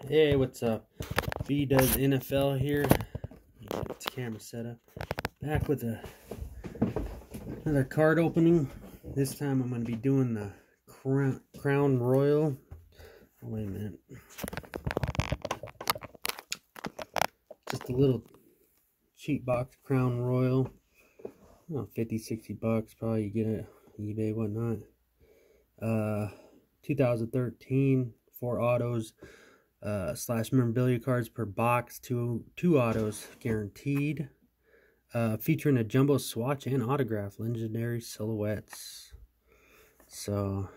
Hey, what's up? B does NFL here. Get its camera set up. Back with another card opening. This time I'm going to be doing the Crown Royal. Oh, wait a minute. Just a little cheap box Crown Royal. Oh, 50, 60 bucks. Probably you get it eBay, whatnot. 2013, 4 autos. / memorabilia cards per box, two autos guaranteed, featuring a jumbo swatch and autograph, legendary silhouettes. So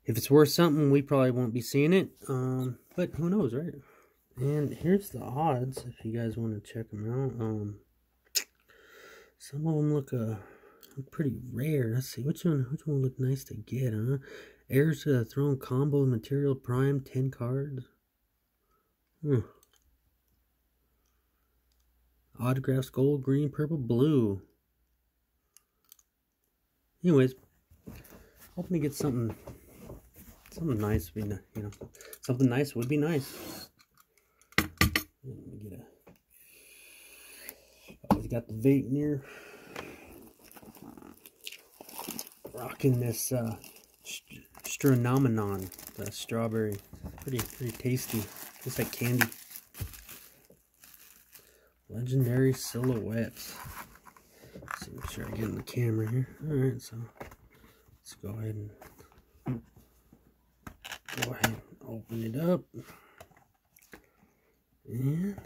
if it's worth something, we probably won't be seeing it, but who knows, right? And here's the odds if you guys want to check them out. Some of them look pretty rare. Let's see, which one would look nice to get, huh? Heirs to the Throne combo material prime, 10 cards. Autographs, gold, green, purple, blue. Anyways, hoping to get something nice. Something nice would be nice. Let me get always got the vape near. Rocking this Stranomenon, the strawberry. Pretty tasty. Tastes like candy. Legendary silhouettes. Let's see, make sure I get in the camera here. Alright, so let's go ahead and open it up. And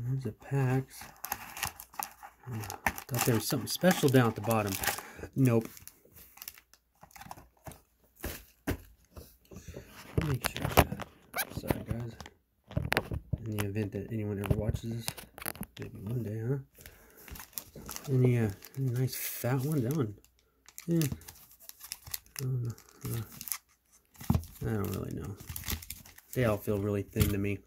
there's the packs. Thought there was something special down at the bottom. Nope. Make sure. Sorry, guys. In the event that anyone ever watches this, maybe one day, huh? Any nice fat one? That one, yeah. I don't really know. They all feel really thin to me.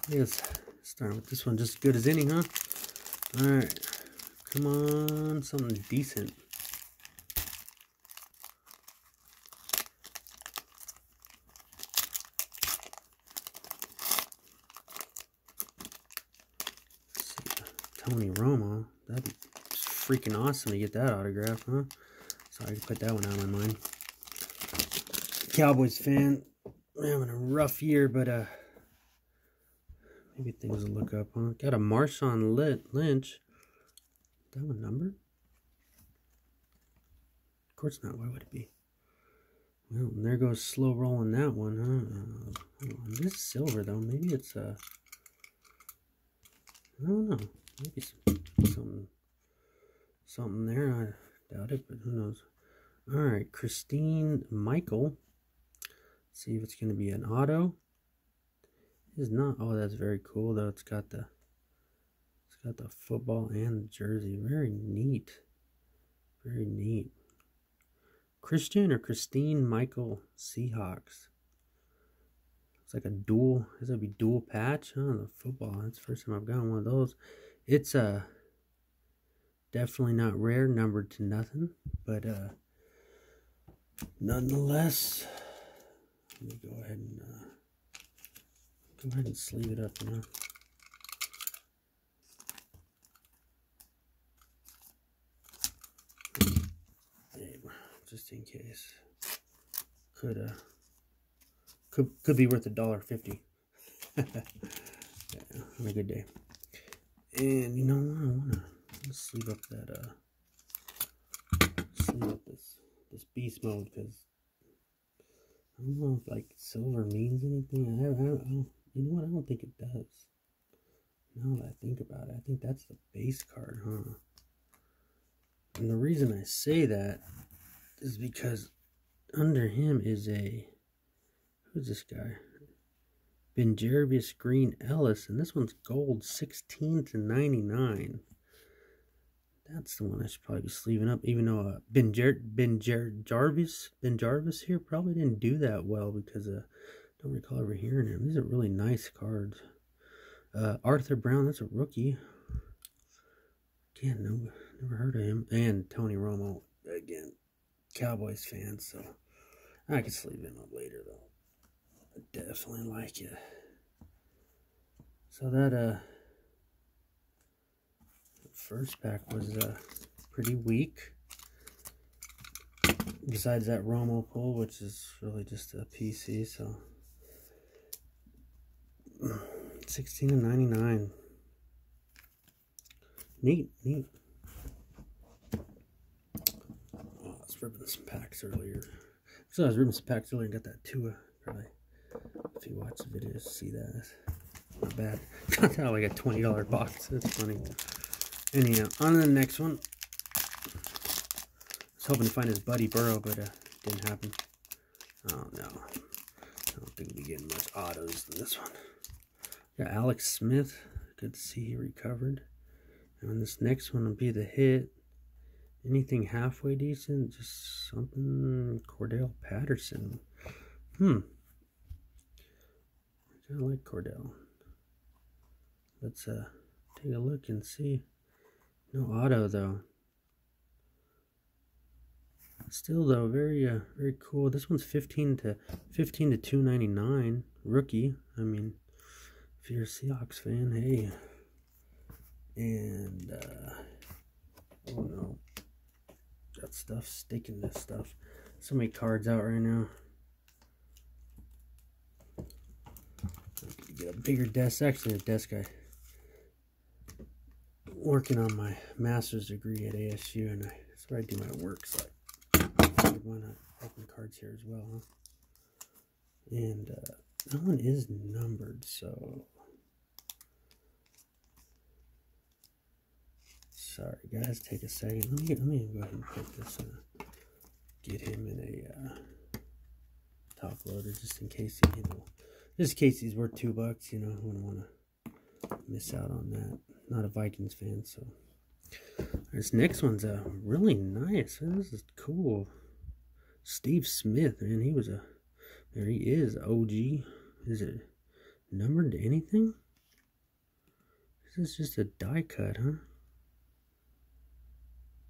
I guess start with this one, just as good as any, huh? All right, come on, something decent. Tony Romo, that'd be freaking awesome to get that autograph, huh? So I can put that one out of my mind. Cowboys fan, having a rough year, but maybe things will look up, huh? Got a Marshawn Lynch. That one numbered? Of course not. Why would it be? Well, there goes slow rolling that one, huh? This is silver though. Maybe it's I don't know. Maybe something there. I doubt it, but who knows. Alright, Christine Michael. Let's see if it's going to be an auto. It's not. Oh, that's very cool though. It's got the football and the jersey. Very neat. Very neat. Christian or Christine Michael Seahawks. It's like a dual. This would be dual patch. Oh, the football. That's the first time I've gotten one of those. It's definitely not rare, numbered to nothing, but nonetheless, let me go ahead and sleeve it up, you know. Just in case, could be worth $1.50. Yeah, on a good day. And you know what? I wanna sleeve up this beast mode, because I don't know if like silver means anything. I don't, you know what? I don't think it does. Now that I think about it, I think that's the base card, huh? And the reason I say that is because under him is who's this guy? Benjervius Green Ellis, and this one's gold, 16/99. That's the one I should probably be sleeving up, even though Ben Jarvis here probably didn't do that well, because I don't recall ever hearing him. These are really nice cards. Arthur Brown, that's a rookie. Again, never heard of him. And Tony Romo, again, Cowboys fan, so I can sleeve him up later though. I definitely like it. So that first pack was pretty weak. Besides that Romo pull, which is really just a PC, so 16/99. Neat. Oh, I was ripping some packs earlier. So I was ripping some packs earlier and got that Tua. Probably, if you watch the videos, see that. Not bad. Got that like a $20 box. That's funny. Anyhow, on to the next one. I was hoping to find his buddy Burrow, but didn't happen. Oh no. I don't think we'll be getting much autos in this one. Got Alex Smith. Good to see he recovered. And this next one will be the hit. Anything halfway decent? Just something. Cordell Patterson. I kind of like Cordell. Let's take a look and see. No auto though. Still though, very cool. This one's 15 to 299. Rookie. I mean, if you're a Seahawks fan, hey. And oh no, got stuff sticking to stuff. So many cards out right now. Get a bigger desk. Actually, a desk I working on my master's degree at ASU, and that's where I do my work. So I want to open cards here as well. Huh? And that one is numbered, so sorry guys. Take a second. Let me go ahead and put this. Get him in a top loader just in case he, just in case he's worth $2. I wouldn't want to miss out on that. Not a Vikings fan, so this next one's really nice. This is cool. Steve Smith, man, he was there he is, OG. Is it numbered to anything? This is just a die cut, huh?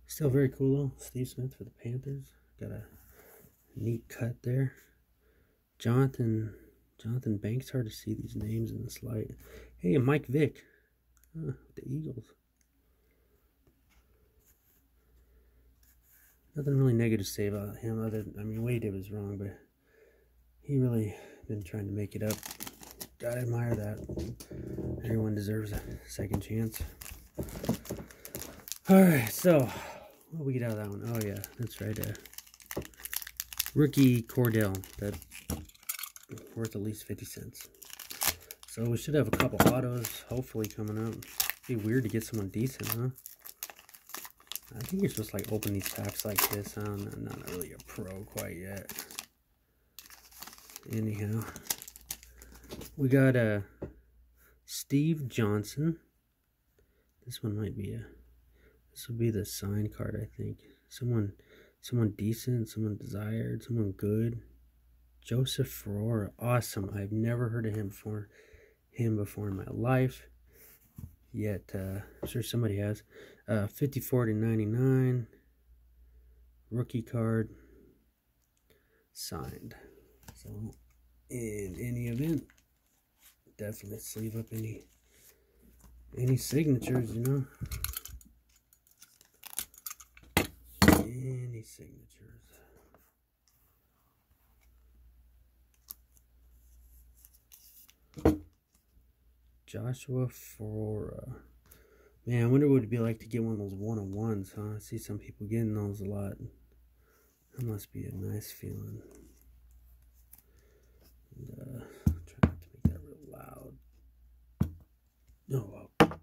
Still very cool though. Steve Smith for the Panthers. Got a neat cut there. Jonathan Banks. Hard to see these names in this light. Hey, Mike Vick. The Eagles. Nothing really negative to say about him. What he did was wrong, but he really been trying to make it up. Gotta admire that. Everyone deserves a second chance. Alright, so what do we get out of that one? Oh yeah, that's right. Rookie Cordell. That worth at least 50 cents. So we should have a couple autos hopefully coming up. Be weird to get someone decent, huh? I think you're supposed to like open these packs like this. I'm not really a pro quite yet. Anyhow, we got Steve Johnson. This one might be this will be the sign card, I think. Someone decent, someone desired, someone good. Joseph Ferrara, awesome. I've never heard of him before in my life. Yet, I'm sure somebody has. 54/99. Rookie card. Signed. So, in any event, definitely sleeve up any signatures, Any signatures. Joshua Ferrara. Man, I wonder what it'd be like to get one of those one-on-ones, huh? I see some people getting those a lot. That must be a nice feeling. And, try not to make that real loud. No, I'm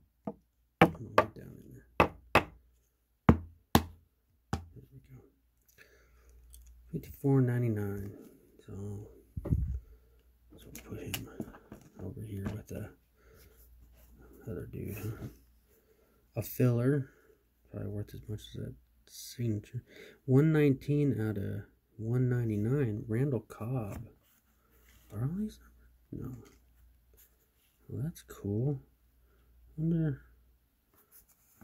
gonna look down in there. There we go. 54.99. So we'll put him over here with the other dude, huh? A filler, probably worth as much as that signature. 119 out of 199. Randall Cobb. Are all these numbers? No. Well, that's cool. Wonder.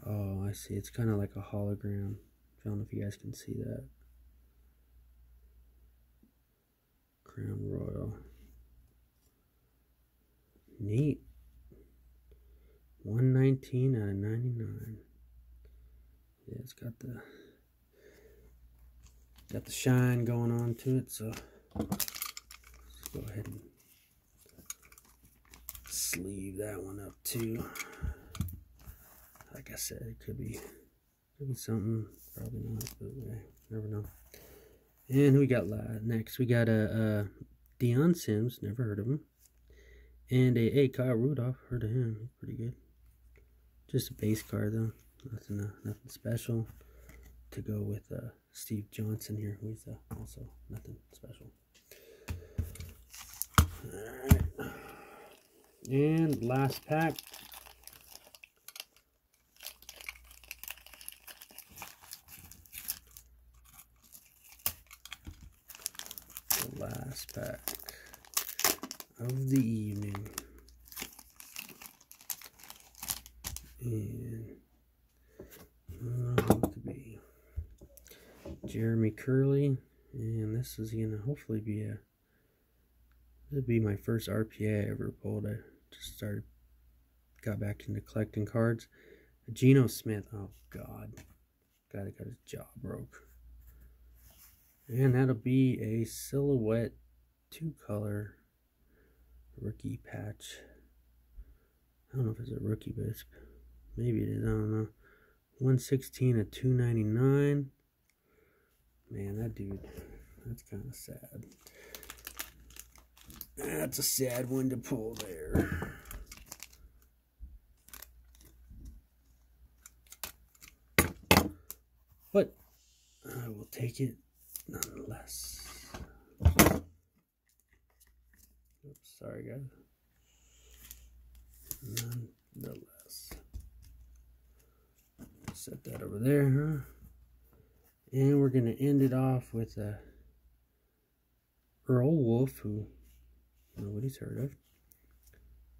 Oh, I see. It's kind of like a hologram. I don't know if you guys can see that. Crown Royal. Neat. 119 out of 99. Yeah, it's got the shine going on to it, so let's go ahead and sleeve that one up too. Like I said, it could be something, probably not, but yeah, never know. And we got next, we got a Deion Sims, never heard of him, and a Kyle Rudolph, heard of him, he's pretty good. Just a base card though, nothing special to go with Steve Johnson here, who's also nothing special. Alright, and last pack. The last pack of the evening. And to be Jeremy Curley, and this is gonna hopefully be my first RPA I ever pulled. I just got back into collecting cards. Geno Smith, oh god, guy that got his jaw broke. And that'll be a silhouette 2-color rookie patch. I don't know if it's a rookie, but maybe it is, I don't know. 116 of 299. Man, that dude, that's kind of sad. That's a sad one to pull there. But I will take it nonetheless. Oops, sorry guys. Nonetheless. Set that over there, huh? And we're going to end it off with a Earl Wolf, who nobody's heard of,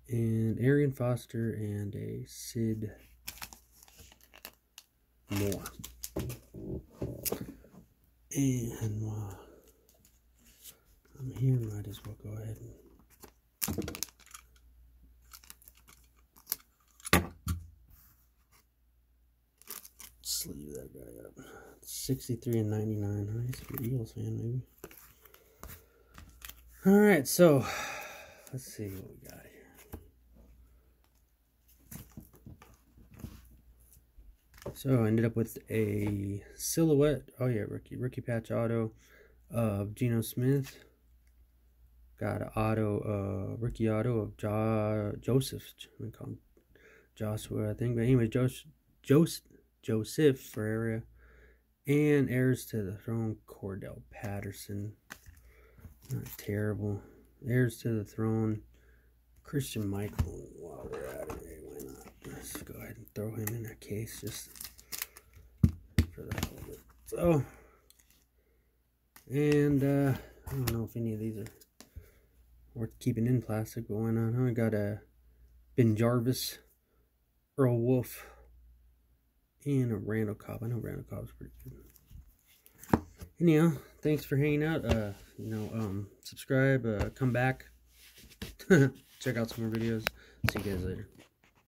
and Arian Foster, and a Sid Moore. And while I'm here, might as well go ahead and sleeve that guy up. 63 and 99. Nice for Eagles fan, maybe. Alright, so let's see what we got here. So I ended up with a silhouette. Oh yeah, rookie patch auto of Geno Smith. Got an auto, rookie auto of Joseph. We call him Joshua, I think. But anyway, Joseph Ferreira. And heirs to the throne, Cordell Patterson. Not terrible. Heirs to the throne, Christian Michael. While we're at it, why not? Let's go ahead and throw him in a case just for the hell of it. So, and I don't know if any of these are worth keeping in plastic, but why not? I got a Ben Jarvis, Earl Wolf, and a Randall Cobb. I know Randall Cobb's pretty good. Anyhow, thanks for hanging out. Subscribe, come back, check out some more videos. See you guys later.